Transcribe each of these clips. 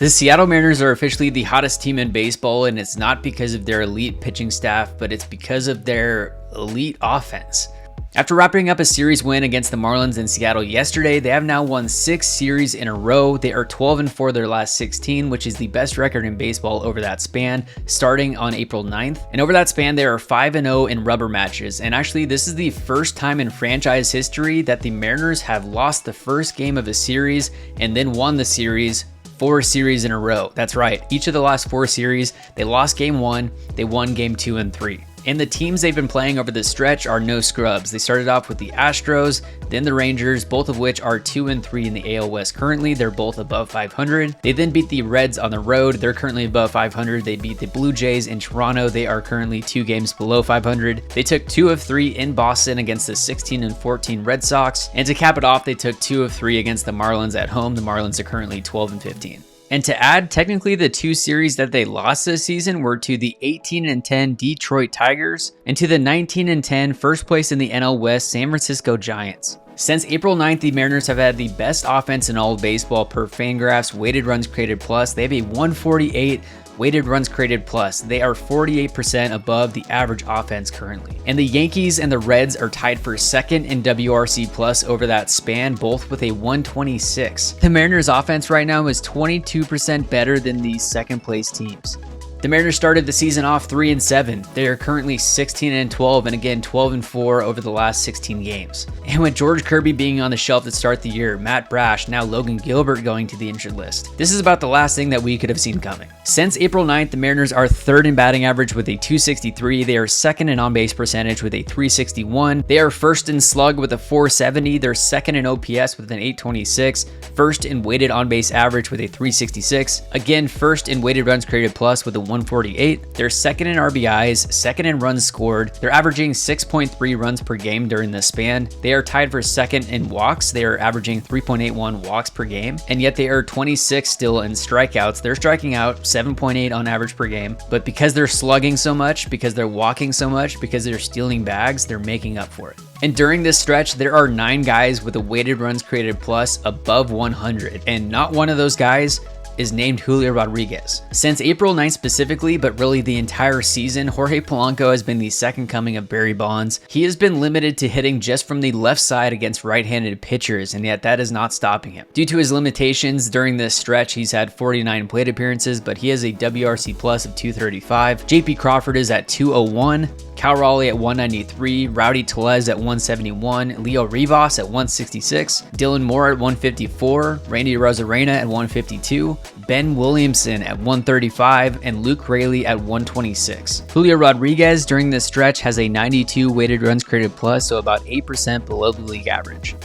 The Seattle Mariners are officially the hottest team in baseball, and it's not because of their elite pitching staff, but it's because of their elite offense. After wrapping up a series win against the Marlins in Seattle yesterday, they have now won 6 series in a row. They are 12-4 their last 16, which is the best record in baseball over that span, starting on April 9th. And over that span, they are 5-0 in rubber matches. And actually, this is the first time in franchise history that the Mariners have lost the first game of a series and then won the series 4 series in a row. That's right. Each of the last 4 series, they lost game 1, they won game 2 and 3. And the teams they've been playing over this stretch are no scrubs. They started off with the Astros, then the Rangers, both of which are 2-3 in the AL West currently. They're both above 500. They then beat the Reds on the road. They're currently above 500. They beat the Blue Jays in Toronto. They are currently 2 games below 500. They took 2 of 3 in Boston against the 16-14 Red Sox. And to cap it off, they took 2 of 3 against the Marlins at home. The Marlins are currently 12-15. And to add, technically the 2 series that they lost this season were to the 18-10 Detroit Tigers and to the 19-10 first place in the NL West San Francisco Giants. Since April 9th, the Mariners have had the best offense in all of baseball per Fangraphs weighted runs created plus. They have a 148 weighted runs created plus. They are 48% above the average offense currently. And the Yankees and the Reds are tied for second in WRC plus over that span, both with a 126. The Mariners offense right now is 22% better than the second place teams. The Mariners started the season off 3-7. They are currently 16-12 and again 12-4 over the last 16 games. And with George Kirby being on the shelf to start the year, Matt Brash, now Logan Gilbert going to the injured list. This is about the last thing that we could have seen coming. Since April 9th, the Mariners are 3rd in batting average with a 263. They are 2nd in on-base percentage with a 361. They are 1st in slug with a 470. They're 2nd in OPS with an 826. 1st in weighted on-base average with a 366. Again, 1st in weighted runs created plus with a 148. They're 2nd in RBIs, 2nd in runs scored. They're averaging 6.3 runs per game during this span. They are tied for 2nd in walks. They are averaging 3.81 walks per game, and yet they are 26 still in strikeouts. They're striking out 7.8 on average per game, but because they're slugging so much, because they're walking so much, because they're stealing bags, they're making up for it. And during this stretch, there are 9 guys with a weighted runs created plus above 100, and not one of those guys is named Julio Rodriguez. Since April 9th specifically, but really the entire season, Jorge Polanco has been the second coming of Barry Bonds. He has been limited to hitting just from the left side against right-handed pitchers, and yet that is not stopping him. Due to his limitations during this stretch, he's had 49 plate appearances, but he has a WRC plus of 235. JP Crawford is at 201. Cal Raleigh at 193, Rowdy Tellez at 171, Leo Rivas at 166, Dylan Moore at 154, Randy Arozarena at 152, Ben Williamson at 135, and Luke Raley at 126. Julio Rodriguez during this stretch has a 92 weighted runs created plus, so about 8% below the league average.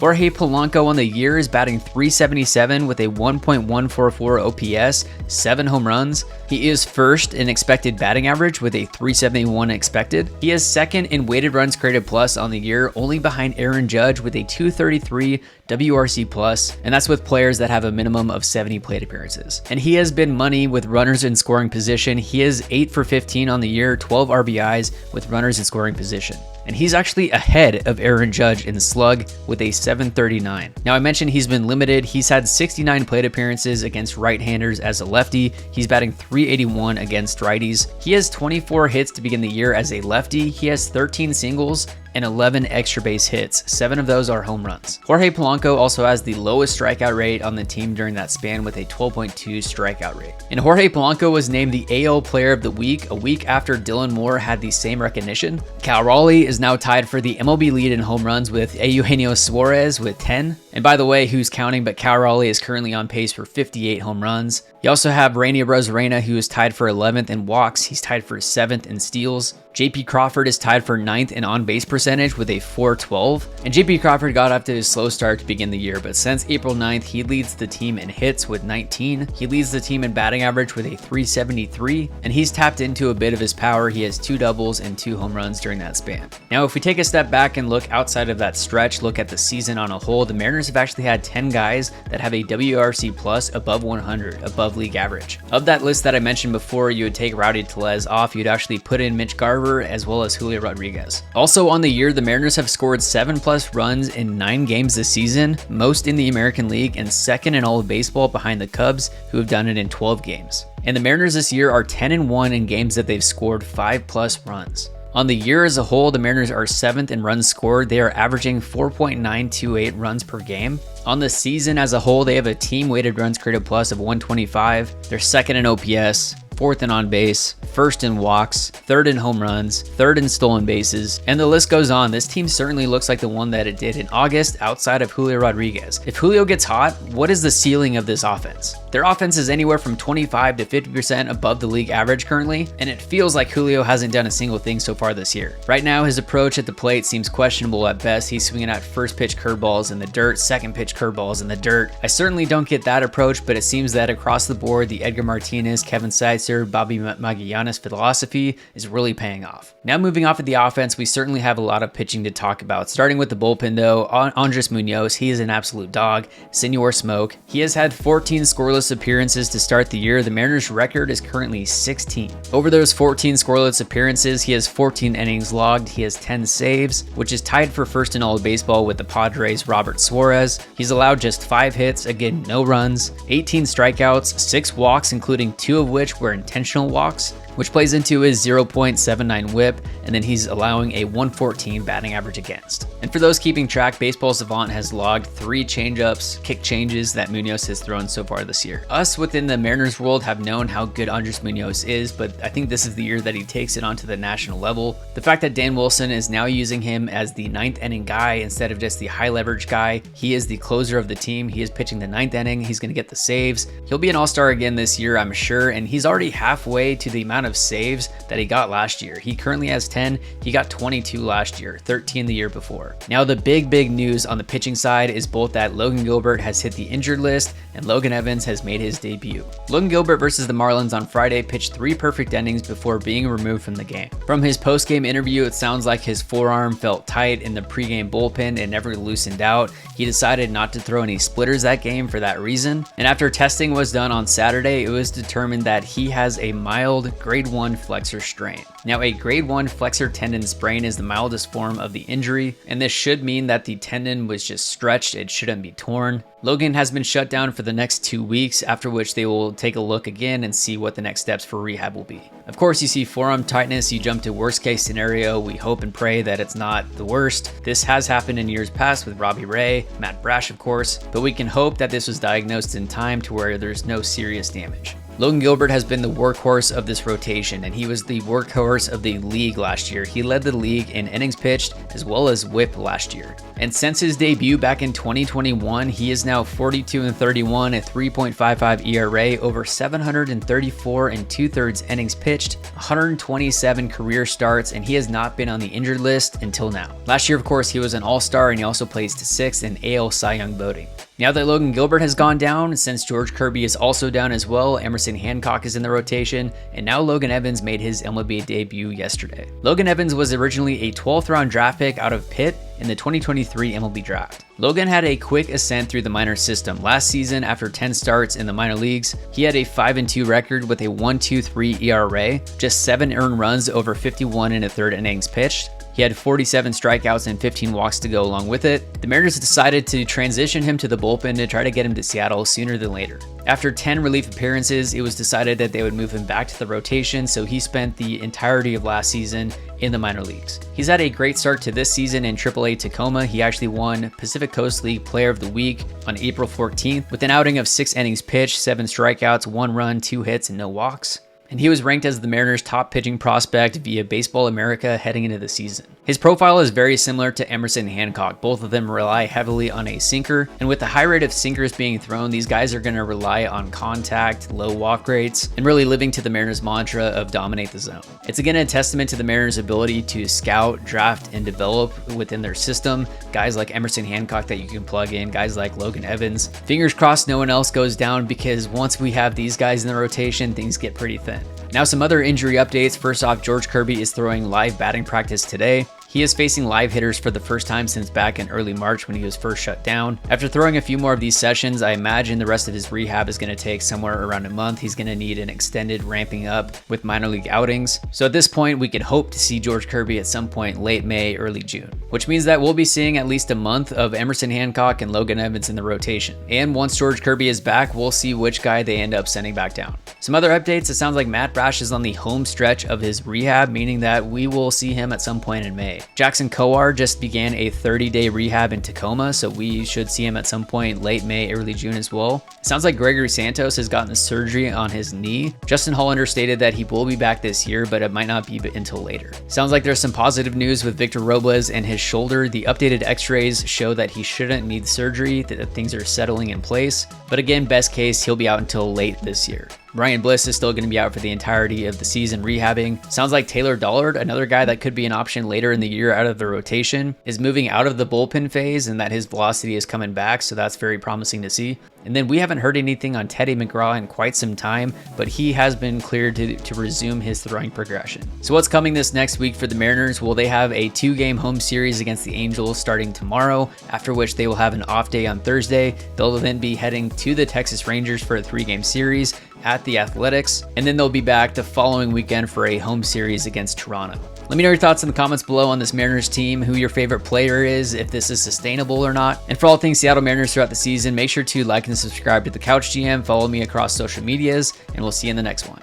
Jorge Polanco on the year is batting .377 with a 1.144 OPS, 7 home runs. He is 1st in expected batting average with a .371 expected. He is 2nd in weighted runs created plus on the year, only behind Aaron Judge with a 233 WRC plus, and that's with players that have a minimum of 70 plate appearances. And he has been money with runners in scoring position. He is 8 for 15 on the year, 12 RBIs with runners in scoring position. And he's actually ahead of Aaron Judge in slug with a 739. Now I mentioned he's been limited. He's had 69 plate appearances against right-handers as a lefty. He's batting .381 against righties. He has 24 hits to begin the year as a lefty. He has 13 singles and 11 extra base hits. 7 of those are home runs. Jorge Polanco also has the lowest strikeout rate on the team during that span with a 12.2 strikeout rate. And Jorge Polanco was named the AL Player of the Week a week after Dylan Moore had the same recognition. Cal Raleigh is now tied for the MLB lead in home runs with Eugenio Suarez with 10. And by the way, who's counting, but Cal Raleigh is currently on pace for 58 home runs. You also have Randy Arozarena, who is tied for 11th in walks. He's tied for 7th in steals. JP Crawford is tied for 9th in on-base percentage with a .412. And JP Crawford got off to his slow start to begin the year, but since April 9th, he leads the team in hits with 19. He leads the team in batting average with a .373, and he's tapped into a bit of his power. He has 2 doubles and 2 home runs during that span. Now, if we take a step back and look outside of that stretch, look at the season on a whole, the Mariners have actually had 10 guys that have a WRC plus above 100, above league average. Of that list that I mentioned before, you would take Rowdy Tellez off. You'd actually put in Mitch Garver Garver, as well as Julio Rodriguez. Also on the year, the Mariners have scored 7+ runs in 9 games this season, most in the American League and second in all of baseball behind the Cubs, who have done it in 12 games. And the Mariners this year are 10-1 in games that they've scored 5+ runs. On the year as a whole, the Mariners are 7th in runs scored. They are averaging 4.928 runs per game. On the season as a whole, they have a team weighted runs created plus of 125. They're 2nd in OPS, 4th in on base, 1st in walks, 3rd in home runs, 3rd in stolen bases, and the list goes on. This team certainly looks like the one that it did in August outside of Julio Rodriguez. If Julio gets hot, what is the ceiling of this offense? Their offense is anywhere from 25 to 50% above the league average currently, and it feels like Julio hasn't done a single thing so far this year. Right now, his approach at the plate seems questionable at best. He's swinging at first pitch curveballs in the dirt, second pitch curveballs in the dirt. I certainly don't get that approach, but it seems that across the board, the Edgar Martinez, Kevin Seitzer, Bobby Magallanes philosophy is really paying off. Now moving off of the offense, we certainly have a lot of pitching to talk about. Starting with the bullpen though, Andres Munoz, he is an absolute dog. Senor Smoke. He has had 14 scoreless appearances to start the year. The Mariners' record is currently 16. Over those 14 scoreless appearances, he has 14 innings logged. He has 10 saves, which is tied for first in all of baseball with the Padres' Robert Suarez. He's allowed just 5 hits, again no runs, 18 strikeouts, 6 walks, including 2 of which were intentional walks, which plays into his 0.79 whip, and then he's allowing a 114 batting average against. And for those keeping track, Baseball Savant has logged 3 changeups, kick changes that Munoz has thrown so far this year. Us within the Mariners world have known how good Andres Munoz is, but I think this is the year that he takes it onto the national level. The fact that Dan Wilson is now using him as the 9th inning guy instead of just the high leverage guy, he is the closer of the team. He is pitching the 9th inning. He's going to get the saves. He'll be an all-star again this year, I'm sure, and he's already halfway to the amount of saves that he got last year. He currently has 10. He got 22 last year, 13 the year before. Now the big news on the pitching side is both that Logan Gilbert has hit the injured list and Logan Evans has made his debut. Logan Gilbert versus the Marlins on Friday pitched 3 perfect innings before being removed from the game. From his post-game interview, it sounds like his forearm felt tight in the pregame bullpen and never loosened out. He decided not to throw any splitters that game for that reason. And after testing was done on Saturday, it was determined that he has a mild grade 1 flexor strain. Now, a grade 1 flexor tendon sprain is the mildest form of the injury, and this should mean that the tendon was just stretched. It shouldn't be torn. Logan has been shut down for the next 2 weeks, after which they will take a look again and see what the next steps for rehab will be. Of course, you see forearm tightness, you jump to worst case scenario. We hope and pray that it's not the worst. This has happened in years past with Robbie Ray, Matt Brash of course, but we can hope that this was diagnosed in time to where there's no serious damage. Logan Gilbert has been the workhorse of this rotation, and he was the workhorse of the league last year. He led the league in innings pitched as well as whip last year. And since his debut back in 2021, he is now 42-31, a 3.55 ERA, over 734 2/3 innings pitched, 127 career starts, and he has not been on the injured list until now. Last year, of course, he was an all-star, and he also placed 6th in AL Cy Young voting. Now that Logan Gilbert has gone down, since George Kirby is also down as well, Emerson Hancock is in the rotation, and now Logan Evans made his MLB debut yesterday. Logan Evans was originally a 12th round draft pick out of Pitt in the 2023 MLB draft. Logan had a quick ascent through the minor system. Last season, after 10 starts in the minor leagues, he had a 5-2 record with a 1.23 ERA, just 7 earned runs over 51 1/3 innings pitched. He had 47 strikeouts and 15 walks to go along with it. The Mariners decided to transition him to the bullpen to try to get him to Seattle sooner than later. After 10 relief appearances, it was decided that they would move him back to the rotation, so he spent the entirety of last season in the minor leagues. He's had a great start to this season in AAA Tacoma. He actually won Pacific Coast League Player of the Week on April 14th with an outing of 6 innings pitched, 7 strikeouts, 1 run, 2 hits, and no walks. And he was ranked as the Mariners' top pitching prospect via Baseball America heading into the season. His profile is very similar to Emerson Hancock. Both of them rely heavily on a sinker, and with the high rate of sinkers being thrown, these guys are going to rely on contact, low walk rates, and really living to the Mariners' mantra of dominate the zone. It's again a testament to the Mariners' ability to scout, draft, and develop within their system. Guys like Emerson Hancock that you can plug in, guys like Logan Evans. Fingers crossed no one else goes down, because once we have these guys in the rotation, things get pretty thin. Now some other injury updates. First off, George Kirby is throwing live batting practice today. He is facing live hitters for the first time since back in early March when he was first shut down. After throwing a few more of these sessions, I imagine the rest of his rehab is going to take somewhere around a month. He's going to need an extended ramping up with minor league outings. So at this point, we can hope to see George Kirby at some point late May, early June, which means that we'll be seeing at least a month of Emerson Hancock and Logan Evans in the rotation. And once George Kirby is back, we'll see which guy they end up sending back down. Some other updates, it sounds like Matt Brash is on the home stretch of his rehab, meaning that we will see him at some point in May. Jackson Kowar just began a 30-day rehab in Tacoma, so we should see him at some point late May, early June as well. It sounds like Gregory Santos has gotten surgery on his knee. Justin Hollander stated that he will be back this year, but it might not be until later. Sounds like there's some positive news with Victor Robles and his shoulder. The updated x-rays show that he shouldn't need surgery, that things are settling in place. But again, best case, he'll be out until late this year. Ryan Bliss is still going to be out for the entirety of the season rehabbing. Sounds like Taylor Dollard, another guy that could be an option later in the year out of the rotation, is moving out of the bullpen phase and that his velocity is coming back, so that's very promising to see. And then we haven't heard anything on Teddy McGraw in quite some time, but he has been cleared to resume his throwing progression. So what's coming this next week for the Mariners? Well, they have a 2-game home series against the Angels starting tomorrow, after which they will have an off day on Thursday. They'll then be heading to the Texas Rangers for a 3-game series at the Athletics, and then they'll be back the following weekend for a home series against Toronto. Let me know your thoughts in the comments below on this Mariners team, who your favorite player is, if this is sustainable or not. And for all things Seattle Mariners throughout the season, make sure to like and subscribe to the Couch GM, follow me across social medias, and we'll see you in the next one.